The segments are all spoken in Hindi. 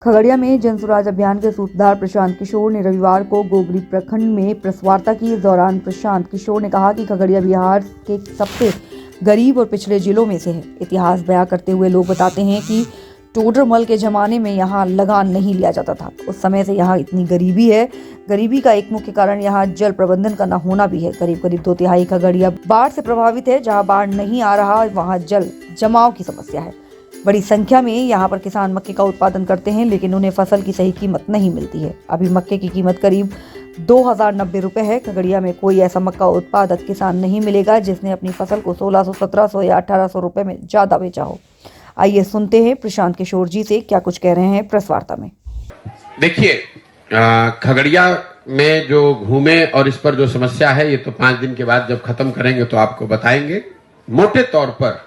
खगड़िया में जन स्वराज अभियान के सूत्रधार प्रशांत किशोर ने रविवार को गोगरी प्रखंड में प्रेस वार्ता की। इस दौरान प्रशांत किशोर ने कहा कि खगड़िया बिहार के सबसे गरीब और पिछड़े जिलों में से है। इतिहास बयां करते हुए लोग बताते हैं कि टोडरमल के जमाने में यहाँ लगान नहीं लिया जाता था। उस समय से यहाँ इतनी गरीबी है। गरीबी का एक मुख्य कारण यहाँ जल प्रबंधन का न होना भी है। करीब करीब 2/3 खगड़िया बाढ़ से प्रभावित है। जहाँ बाढ़ नहीं आ रहा वहाँ जल जमाव की समस्या है। बड़ी संख्या में यहाँ पर किसान मक्के का उत्पादन करते हैं, लेकिन उन्हें फसल की सही कीमत नहीं मिलती है। अभी मक्के की कीमत करीब 2090 रुपए है। खगड़िया में कोई ऐसा मक्का उत्पादक किसान नहीं मिलेगा जिसने अपनी फसल को 1600, 1700 या 1800 रुपए में ज्यादा बेचा हो। आइए सुनते हैं प्रशांत किशोर जी से क्या कुछ कह रहे हैं प्रेस वार्ता में। देखिए, खगड़िया में जो घूमे और इस पर जो समस्या है ये तो 5 दिन के बाद जब खत्म करेंगे तो आपको बताएंगे। मोटे तौर पर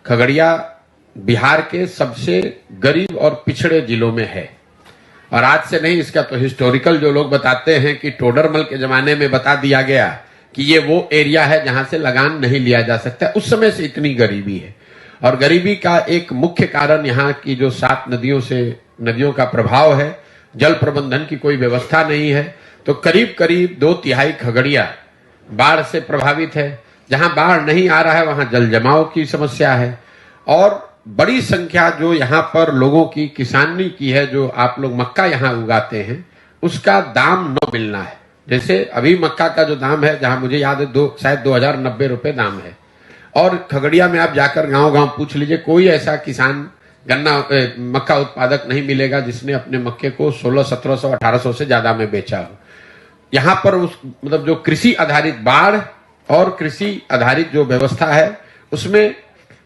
खगड़िया बिहार के सबसे गरीब और पिछड़े जिलों में है। और आज से नहीं, इसका तो हिस्टोरिकल जो लोग बताते हैं कि टोडरमल के जमाने में बता दिया गया कि ये वो एरिया है जहां से लगान नहीं लिया जा सकता। उस समय से इतनी गरीबी है। और गरीबी का एक मुख्य कारण यहाँ की जो 7 नदियों का प्रभाव है। जल प्रबंधन की कोई व्यवस्था नहीं है। तो करीब करीब 2/3 खगड़िया बाढ़ से प्रभावित है। जहां बाढ़ नहीं आ रहा है वहां जल जमाव की समस्या है। और बड़ी संख्या जो यहाँ पर लोगों की किसानी की है, जो आप लोग मक्का यहाँ उगाते हैं, उसका दाम न मिलना है। जैसे अभी मक्का का जो दाम है, जहां मुझे याद है शायद 2090 रुपए दाम है। और खगड़िया में आप जाकर गांव-गांव पूछ लीजिए, कोई ऐसा किसान मक्का उत्पादक नहीं मिलेगा जिसने अपने मक्के को 1600, 1700, 1800 से ज्यादा में बेचा हो। यहाँ पर मतलब जो कृषि आधारित बाढ़ और कृषि आधारित जो व्यवस्था है उसमें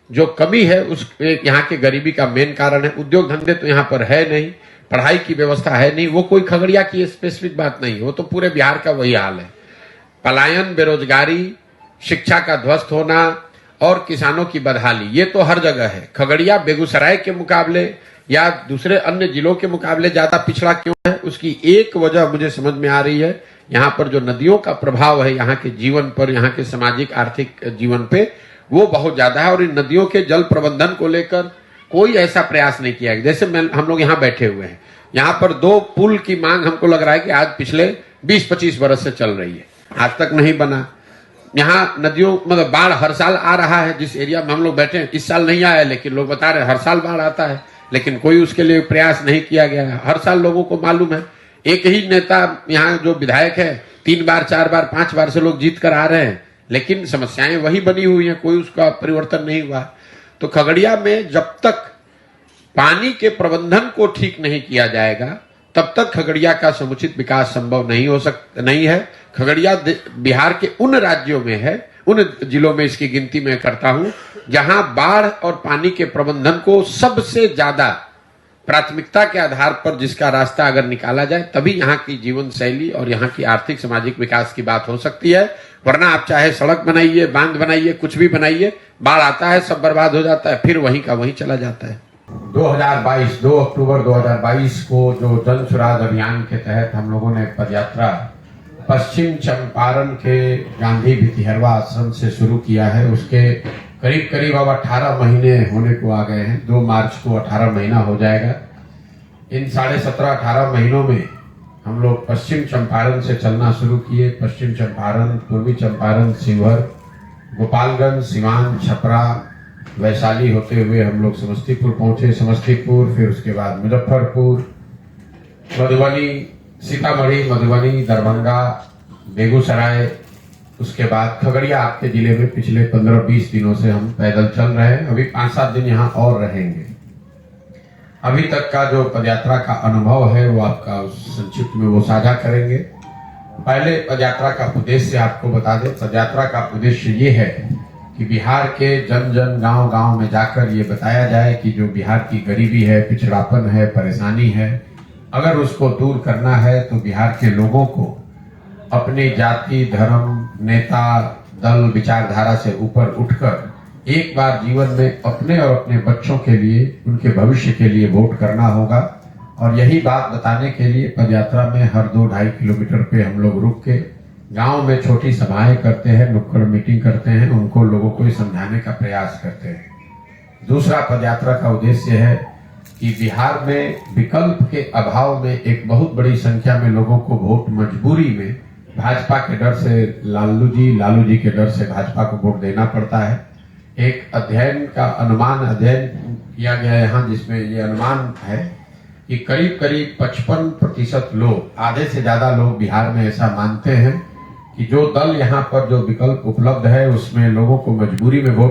जो कमी है, उस यहाँ के गरीबी का मेन कारण है। उद्योग धंधे तो यहाँ पर है नहीं, पढ़ाई की व्यवस्था है नहीं। वो कोई खगड़िया की स्पेसिफिक बात नहीं, वो तो पूरे बिहार का वही हाल है। पलायन, बेरोजगारी, शिक्षा का ध्वस्त होना और किसानों की बदहाली, ये तो हर जगह है। खगड़िया बेगूसराय के मुकाबले या दूसरे अन्य जिलों के मुकाबले ज्यादा पिछड़ा क्यों है, उसकी एक वजह मुझे समझ में आ रही है। यहाँ पर जो नदियों का प्रभाव है यहाँ के जीवन पर, यहाँ के सामाजिक आर्थिक जीवन पे, वो बहुत ज्यादा है। और इन नदियों के जल प्रबंधन को लेकर कोई ऐसा प्रयास नहीं किया गया। जैसे हम लोग यहाँ बैठे हुए हैं, यहाँ पर 2 पुल की मांग हमको लग रहा है कि आज पिछले 20-25 वर्ष से चल रही है, आज तक नहीं बना। यहाँ नदियों मतलब बाढ़ हर साल आ रहा है। जिस एरिया में हम लोग बैठे हैं, इस साल नहीं आया, लेकिन लोग बता रहे हैं हर साल बाढ़ आता है, लेकिन कोई उसके लिए प्रयास नहीं किया गया है। हर साल लोगों को मालूम है। एक ही नेता यहाँ जो विधायक है 3 बार, 4 बार, 5 बार से लोग जीत कर आ रहे हैं, लेकिन समस्याएं वही बनी हुई हैं, कोई उसका परिवर्तन नहीं हुआ। तो खगड़िया में जब तक पानी के प्रबंधन को ठीक नहीं किया जाएगा तब तक खगड़िया का समुचित विकास संभव नहीं है। खगड़िया बिहार के उन राज्यों में है, उन जिलों में इसकी गिनती मैं करता हूं जहां बाढ़ और पानी के प्रबंधन को सबसे ज्यादा प्राथमिकता के आधार पर जिसका रास्ता अगर निकाला जाए, तभी यहाँ की जीवन शैली और यहाँ की आर्थिक सामाजिक विकास की बात हो सकती है। वरना आप चाहे सड़क बनाइए, बांध बनाइए, कुछ भी बनाइए, बाढ़ आता है, सब बर्बाद हो जाता है, फिर वहीं का वहीं चला जाता है। 2 अक्टूबर 2022 को जो जन स्वराज अभियान के तहत हम लोगों ने पदयात्रा पश्चिम चंपारण के गांधी भितिहरवा आश्रम से शुरू किया है, उसके करीब करीब अब 18 महीने होने को आ गए हैं। 2 मार्च को 18 महीना हो जाएगा। इन 17.5-18 महीनों में हम लोग पश्चिम चंपारण से चलना शुरू किए। पश्चिम चंपारण, पूर्वी चंपारण, शिवहर, गोपालगंज, सिवान, छपरा, वैशाली होते हुए हम लोग समस्तीपुर पहुंचे। समस्तीपुर, फिर उसके बाद मुजफ्फरपुर, मधुबनी, सीतामढ़ी, मधुबनी, दरभंगा, बेगूसराय, उसके बाद खगड़िया। आपके जिले में पिछले 15-20 दिनों से हम पैदल चल रहे हैं। अभी 5-7 दिन यहाँ और रहेंगे। अभी तक का जो पदयात्रा का अनुभव है वो आपका संक्षिप्त में वो साझा करेंगे। पहले पदयात्रा का उद्देश्य आपको बता दें। पदयात्रा का उद्देश्य ये है कि बिहार के जन जन, गांव गांव में जाकर ये बताया जाए कि जो बिहार की गरीबी है, पिछड़ापन है, परेशानी है, अगर उसको दूर करना है तो बिहार के लोगों को अपनी जाति, धर्म, नेता, दल, विचारधारा से ऊपर उठकर एक बार जीवन में अपने और अपने बच्चों के लिए, उनके भविष्य के लिए वोट करना होगा। और यही बात बताने के लिए पदयात्रा में हर 2-2.5 किलोमीटर पे हम लोग रुक के गांव में छोटी सभाएं करते हैं, नुक्कड़ मीटिंग करते हैं, उनको लोगों को समझाने का प्रयास करते हैं। दूसरा पदयात्रा का उद्देश्य है कि बिहार में विकल्प के अभाव में एक बहुत बड़ी संख्या में लोगों को वोट मजबूरी में भाजपा के डर से लालू जी के डर से भाजपा को वोट देना पड़ता है। एक अध्ययन किया गया यहाँ, जिसमें ये अनुमान है कि करीब करीब 55% लोग, आधे से ज्यादा लोग बिहार में ऐसा मानते हैं कि जो दल यहाँ पर जो विकल्प उपलब्ध है उसमें लोगों को मजबूरी में वोट